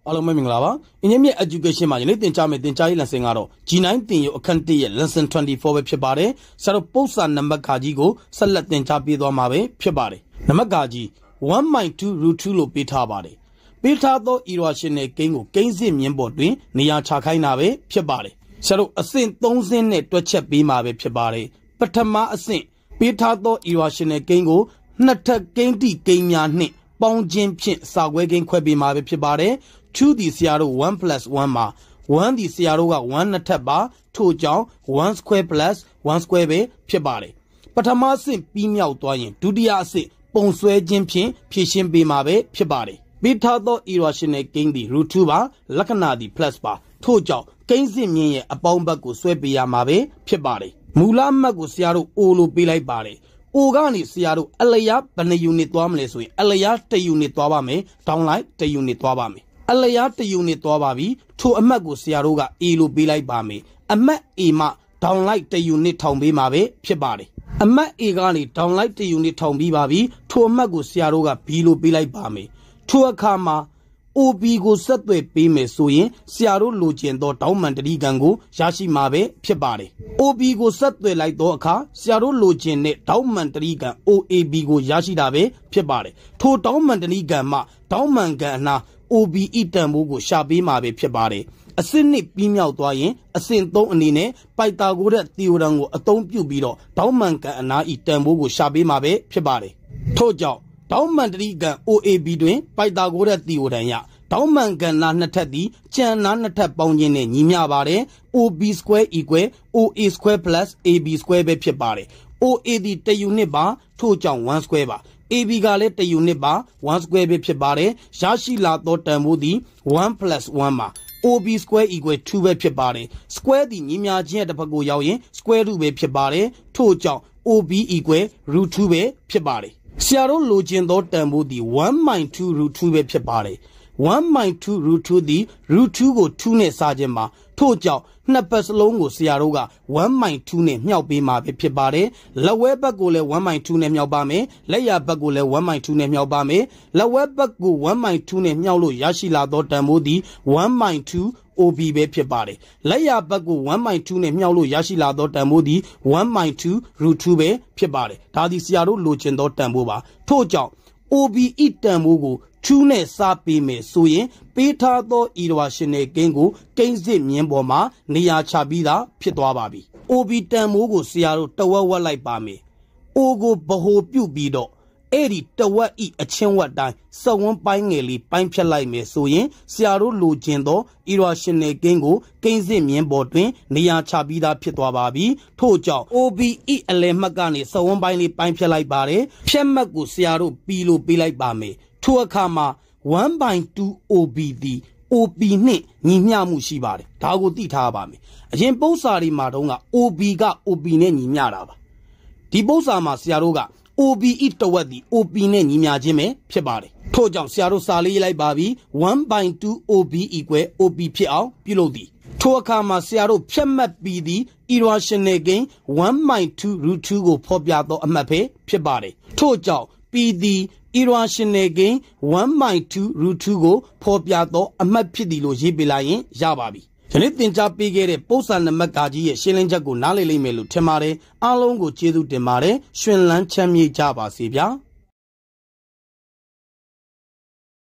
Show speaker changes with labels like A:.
A: Alomamingala, in your education, my Nathan Charming, Lassingaro, G9 thing you can't lesson 24 with Pibare, Saraposa number Kajigo, Salat and Chapido Mabe, Pibare. Namagaji, 1.2 root 2 lo Pitabare. Pitado Irashine King, Kenzi Miembodri, Nia Chakainabe, Pibare. Saro a saint Tonzin net to chep be Mabe Pibare, Patama a saint. Pitado Irashine Kingo, Nata Kenti Kenya Nick, Bong Jim Chin, Sawagin Quebi Mabe Pibare. 2 the Seattle 1 plus 1 ma 1 the Seattle 1 nataba 2 jaw 1 square plus 1 square be ဖြစ်ပါတယ်ပထမဆင့်ပြီးမြောက်သွားရင်ဒုတိယအဆင့်ပုံဆွဲခြင်းဖြင့်ဖြည့်ရှင်းပေးမှာပဲဖြစ်ပါတယ်ပေးထားသော irrational gain သည် root 2 ပါလက္ခဏာသည် plus ပါထို့ကြောင့်ကိန်းစစ်မြင့်ရဲ့အပေါင်းဘက်ကိုဆွဲပေးရမှာပဲဖြစ်ပါတယ်မူလအမှတ်ကိုဆရာတို့ O လို့ပေးလိုက်ပါတယ် O ကနေဆရာတို့အလျားဘယ်နှ unit သွားမလဲဆိုရင်အလျား1 unit သွားပါမယ် downline 1 unit သွားပါမယ်အလျား1 unit သွားပါပြီထိုအမှတ်ကိုဆရာတို့က A လို့ပေးလိုက်ပါမယ်အမှတ် A မှ downlight 1 unit ထောင်ပေးမှာပဲဖြစ်ပါတယ်အမှတ် A ကနေ downlight 1 unit ထောင်ပြီးပါပြီထိုအမှတ်ကိုဆရာတို့က B လို့ပေးလိုက်ပါမယ်ထိုအခါမှာ OB ကိုဆက်သွယ်ပေးမယ်ဆိုရင်ဆရာတို့လိုချင်သောတောင်းမှန်တတိကံကိုရရှိမှာပဲဖြစ်ပါတယ် OB ကိုဆက်သွယ်လိုက်သောအခါဆရာတို့လိုချင်တဲ့တောင်းမှန်တတိကံ OAB ကိုရရှိတာပဲဖြစ်ပါတယ်ထိုတောင်းမှန်တတိကံမှတောင်းမှန်ကံအနာOBE တန်ဖိုးကိုရှာပေးမှာပဲဖြစ်ပါတယ်အစစ်နှစ်ပြီးမြောက်သွားရင်အဆင့်3အနေနဲ့ပိုက်တာဂိုရက်သီအိုရမ်ကိုအသုံးပြုပြီးတော့တောင်းမှန်ကန်အနာဤတန်ဖိုးကိုရှာပေးမှာပဲဖြစ်ပါတယ်ထို့ကြောင့်တောင်းမှန်တတိကံ OAB တွင်ပိုက်တာဂိုရက်သီအိုရမ်ရတောင်းမှန်ကန်နာနှစ်ထပ်သည်ကျန်နာနှစ်ထပ်ပေါင်းခြင်းနဲ့ညီမျှပါတယ် OB square equal OA square plus AB square ပဲဖြစ်ပါတယ် OA သည်1 unit ပါထို့ကြောင့်1 square ပါ AB ကလည်း1 unit ပါ1 square ပဲဖြစ်ပါတယ်ရရှိလာသောတန်ဖိုးသည်1 plus 1ပါ OB square equal 2ပဲဖြစ်ပါတယ် square သည်ညီမျှခြင်းရဲ့တစ်ဖက်ကိုရောက်ရင် square root ပဲဖြစ်ပါတယ်ထို့ကြောင့် OB equal root 2ပဲဖြစ်ပါတယ်ဆရာတို့လိုချင်သောတန်ဖိုးသည် 1 root 2ပဲဖြစ်ပါတယ်1 root 2သည် root 2ကို 2 နဲ့စားခြင်းမှာထို့ကြောင့်နှစ်ပတ်စလုံးကိုဆရာတို့က1 နဲ့မြောက်ပေးမှာပဲဖြစ်ပါတယ်လက်ဝဲဘက်ကိုလည်း1 နဲ့မြောက်ပါမယ်လက်ရဘက်ကိုလည်း1 နဲ့မြောက်ပါမယ်လက်ဝဲဘက်ကို1 နဲ့မြောက်လို့ရရှိလာသောတန်ဖိုးသည်1 OB ပဲဖြစ်ပါတယ်လက်ရဘက်ကို1 နဲ့မြောက်လို့ရရှိလာသောတန်ဖိုးသည်1 root 2ပဲဖြစ်ပါတယ်ဒါသည်ဆရာတို့လိုချင်သောတန်ဖိုးပါထို့ကြောင့် OBE တန်ဖိုးကို2နဲ့စားပေးမယ်ဆိုရင်ပေးထားသော irrational gain ကိုကိန်းစစ်မြင်းပေါ်မှာနေရာချပြီးသားဖြစ်သွားပါပြီ OB တန်ဖိုးကိုဆရာတို့တဝက်ဝက်လိုက်ပါမယ် O ကိုဗဟိုပြုပြီးတော့အဲ့ဒီတဝက်ဤအချင်းဝက်တိုင်းစက်ဝန်းပိုင်းငယ်လေးပိုင်းဖြတ်လိုက်မယ်ဆိုရင်ဆရာတို့လိုချင်သော irrational gain ကိုကိန်းစစ်မြင်းပေါ်တွင်နေရာချပြီးသားဖြစ်သွားပါပြီထို့ကြောင့် OBE အလယ်မှတ်ကနေစက်ဝန်းပိုင်းလေးပိုင်းဖြတ်လိုက်ပါတယ်ဖြတ်မှတ်ကိုဆရာတို့ P လို့ပေးလိုက်ပါမယ်ထိုအခါမှာ1/2 OB သည် OP နှင့်ညီမျှမှုရှိပါတယ်ဒါကိုသိထားပါမယ်အရင်ပု္ပ္ပစာတွေမှာတုန်းက OB က OP နဲ့ညီမျှတာပါဒီပု္ပ္ပစာမှာဆရာတို့က OBE တဝက်သည် OP နဲ့ညီမျှခြင်းပဲဖြစ်ပါတယ်ထို့ကြောင့်ဆရာတို့စာလေးရေးလိုက်ပါပြီ1/2 OB equal OP ဖြစ်အောင်ပြုလုပ်သည်ထိုအခါမှာဆရာတို့ဖြတ်မှတ်ပြီးသည် irrational gain 1 root 2ကိုဖော်ပြသောအမှတ်ပဲဖြစ်ပါတယ်ထို့ကြောင့် P သည် irrational gain 1 root 2ကိုဖော်ပြသောအမှတ်ဖြစ်သည်လို့ရေးပြလိုက်ရင်ရပါပြီယနေ့သင်ကြားပေးခဲ့တဲ့ပု္ပ္ပစာနံပါတ်ကကြီးရဲ့ရှင်းလင်းချက်ကိုနားလည်လိမ့်မယ်လို့ထင်ပါတယ်အားလုံးကိုကျေးဇူးတင်ပါတယ်ရှင်လန်းချမ်းမြေ့ကြပါစေဗျာ